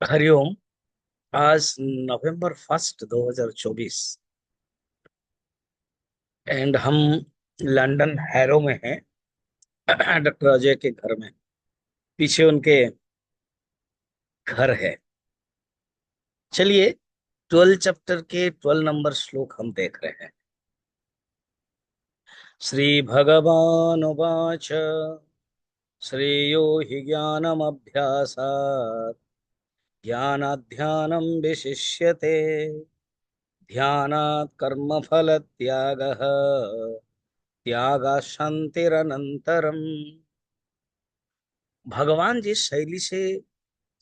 हरिओम। आज नवंबर 1 2024 एंड हम London harrow में हैं। डॉक्टर अजय के घर में, पीछे उनके घर है। चलिए, 12 चैप्टर के 12 नंबर श्लोक हम देख रहे हैं। श्री भगवान उवाच श्रेयो हि ज्ञानमभ्यासात् ज्ञानाध्यानं विशिष्यते ध्यानात् कर्मफलत्यागः त्यागा शांतिरनंतरम। भगवान जिस शैली से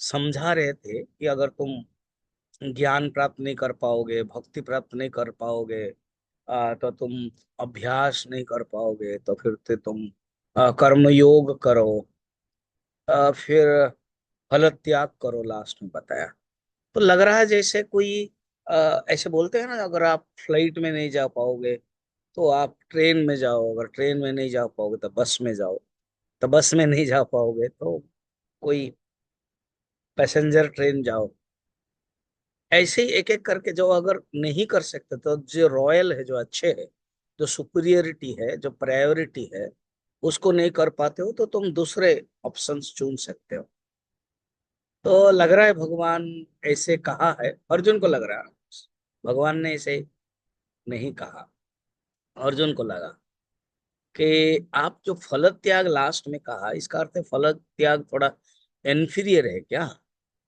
समझा रहे थे कि अगर तुम ज्ञान प्राप्त नहीं कर पाओगे, भक्ति प्राप्त नहीं कर पाओगे, तो तुम अभ्यास नहीं कर पाओगे, तो फिर से तुम कर्मयोग करो, फिर फल त्याग करो, लास्ट में बताया। तो लग रहा है जैसे कोई ऐसे बोलते हैं ना, अगर आप फ्लाइट में नहीं जा पाओगे तो आप ट्रेन में जाओ, अगर ट्रेन में नहीं जा पाओगे तो बस में जाओ, तो बस में नहीं जा पाओगे तो कोई पैसेंजर ट्रेन जाओ। ऐसे ही एक एक करके जो अगर नहीं कर सकते तो जो रॉयल है, जो अच्छे है, जो सुपीरियरिटी है, जो प्रायोरिटी है, उसको नहीं कर पाते हो तो तुम दूसरे ऑप्शंस चुन सकते हो। तो लग रहा है भगवान ऐसे कहा है, अर्जुन को लग रहा है। भगवान ने ऐसे नहीं कहा। अर्जुन को लगा कि आप जो फल त्याग लास्ट में कहा, इसका अर्थ है फल त्याग थोड़ा इन्फीरियर है क्या?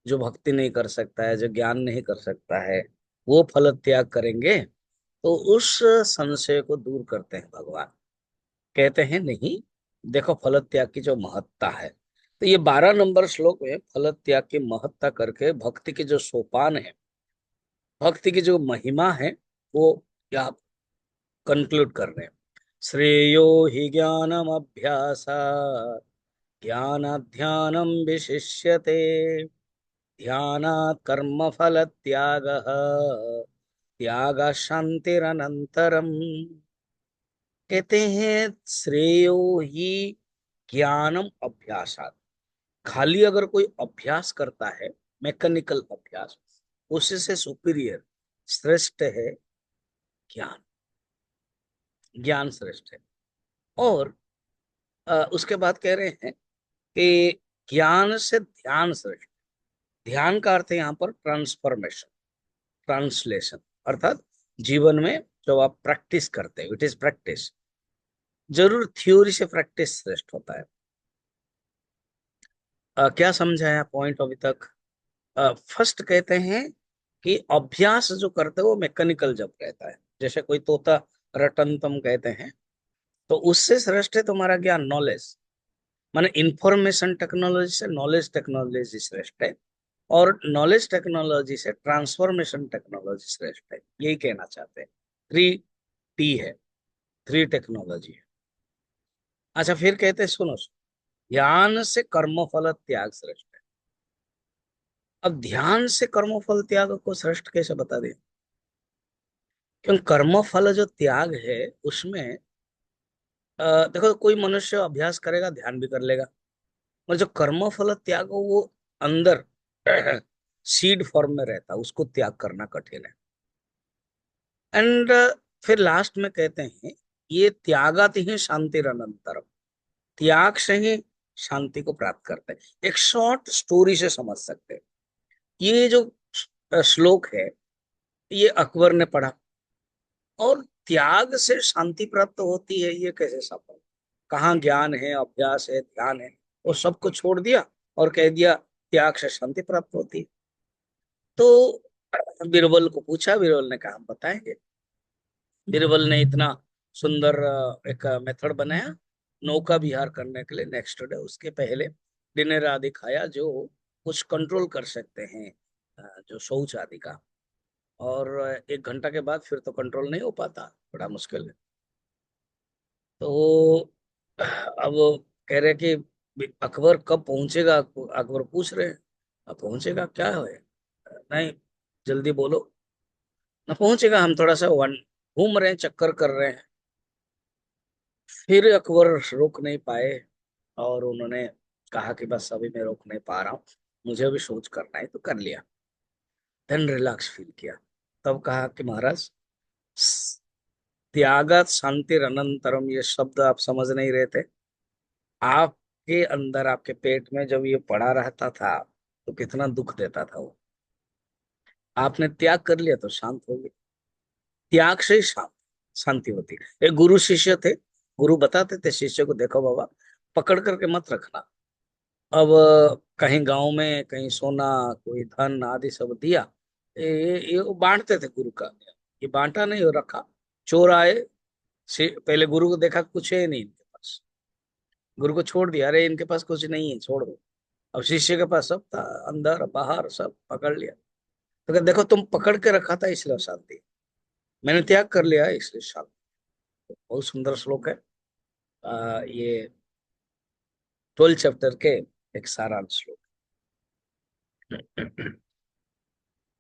जो भक्ति नहीं कर सकता है, जो ज्ञान नहीं कर सकता है, वो फल त्याग करेंगे? तो उस संशय को दूर करते हैं भगवान। कहते हैं नहीं, देखो फल त्याग की जो महत्ता है। तो ये 12 नंबर श्लोक में फल त्याग की महत्ता करके भक्ति के जो सोपान है, भक्ति की जो महिमा है, वो क्या कंक्लूड कर रहे हैं। श्रेयो हि ज्ञानम अभ्यासा ज्ञानाध्यानम विशिष्यते ध्यानात् कर्मफल त्यागः त्यागा शांतिरनंतरम। कहते हैं श्रेयो ही ज्ञानम अभ्यासात। खाली अगर कोई अभ्यास करता है, मैकेनिकल अभ्यास, उससे सुपीरियर, श्रेष्ठ है ज्ञान। ज्ञान श्रेष्ठ है। और उसके बाद कह रहे हैं कि ज्ञान से ध्यान श्रेष्ठ। ध्यान का अर्थ है यहाँ पर ट्रांसफॉर्मेशन, ट्रांसलेशन, अर्थात जीवन में जो आप प्रैक्टिस करते हो, इट इज प्रैक्टिस। जरूर थ्योरी से प्रैक्टिस श्रेष्ठ होता है। क्या समझाया पॉइंट अभी तक? फर्स्ट कहते हैं कि अभ्यास जो करते हो वो मैकेनिकल जब रहता है, जैसे कोई तोता रटंतम कहते हैं, तो उससे श्रेष्ठ है तुम्हारा ज्ञान, नॉलेज। माने इंफॉर्मेशन टेक्नोलॉजी से नॉलेज टेक्नोलॉजी श्रेष्ठ है, और नॉलेज टेक्नोलॉजी से ट्रांसफॉर्मेशन टेक्नोलॉजी श्रेष्ठ है। यही कहना चाहते हैं। 3T है, 3 टेक्नोलॉजी है। अच्छा, फिर कहते हैं सुनो, ध्यान से कर्मफल त्याग श्रेष्ठ है। अब ध्यान से कर्मफल त्याग को श्रेष्ठ कैसे बता दें? क्योंकि कर्मफल जो त्याग है उसमें देखो, कोई मनुष्य अभ्यास करेगा, ध्यान भी कर लेगा, और जो कर्मफल त्याग हो वो अंदर सीड फॉर्म में रहता है, उसको त्याग करना कठिन है। एंड फिर लास्ट में कहते हैं ये त्यागात ही शांति अनंतरम। त्याग से ही शांति को प्राप्त करते हैं। एक शॉर्ट स्टोरी से समझ सकते हैं। ये जो श्लोक है, ये अकबर ने पढ़ा, और त्याग से शांति प्राप्त होती है, ये कैसे संभव? कहाँ ज्ञान है, अभ्यास है, ध्यान है? वो सबको छोड़ दिया और कह दिया त्याग से शांति प्राप्त होती है। तो बीरबल को पूछा, बीरबल ने कहा हम बताएंगे। बीरबल ने इतना सुंदर एक मेथड बनाया नौका विहार करने के लिए। नेक्स्ट डे, उसके पहले डिनर आदि खाया, जो कुछ कंट्रोल कर सकते हैं, जो शौच आदि का। और 1 घंटा के बाद फिर तो कंट्रोल नहीं हो पाता, बड़ा मुश्किल है। तो अब कह रहे कि अकबर कब पहुंचेगा, अकबर पूछ रहे हैं। अब पहुंचेगा क्या है? नहीं, जल्दी बोलो ना। पहुंचेगा, हम थोड़ा सा वन घूम रहे हैं, चक्कर कर रहे हैं। फिर अकबर रोक नहीं पाए, और उन्होंने कहा कि बस अभी मैं रोक नहीं पा रहा हूँ। मुझे अभी सोच करना है, तो कर लिया। देन रिलैक्स फील किया। तब कहा कि महाराज, त्यागात शांतिर अनंतरम, ये शब्द आप समझ नहीं रहे थे। आपके अंदर, आपके पेट में जब ये पड़ा रहता था तो कितना दुख देता था वो। आपने त्याग कर लिया तो शांत हो गए। त्याग से ही शांति होती है। एक गुरु शिष्य थे, गुरु बताते थे शिष्य को, देखो बाबा, पकड़ करके मत रखना। अब कहीं गांव में कहीं सोना, कोई धन आदि सब दिया, ये वो बांटते थे गुरु का। ये बांटा नहीं, हो रखा। चोर आए, पहले गुरु को देखा कुछ है नहीं इनके पास, गुरु को छोड़ दिया, अरे इनके पास कुछ नहीं है, छोड़ दो। अब शिष्य के पास सब था, अंदर बाहर सब पकड़ लिया। तो कहते, देखो तुम पकड़ के रखा था इसलिए शांति, मैंने त्याग कर लिया है इसलिए शांति। बहुत सुंदर श्लोक है। ये 12 चैप्टर के एक सारांश श्लोक।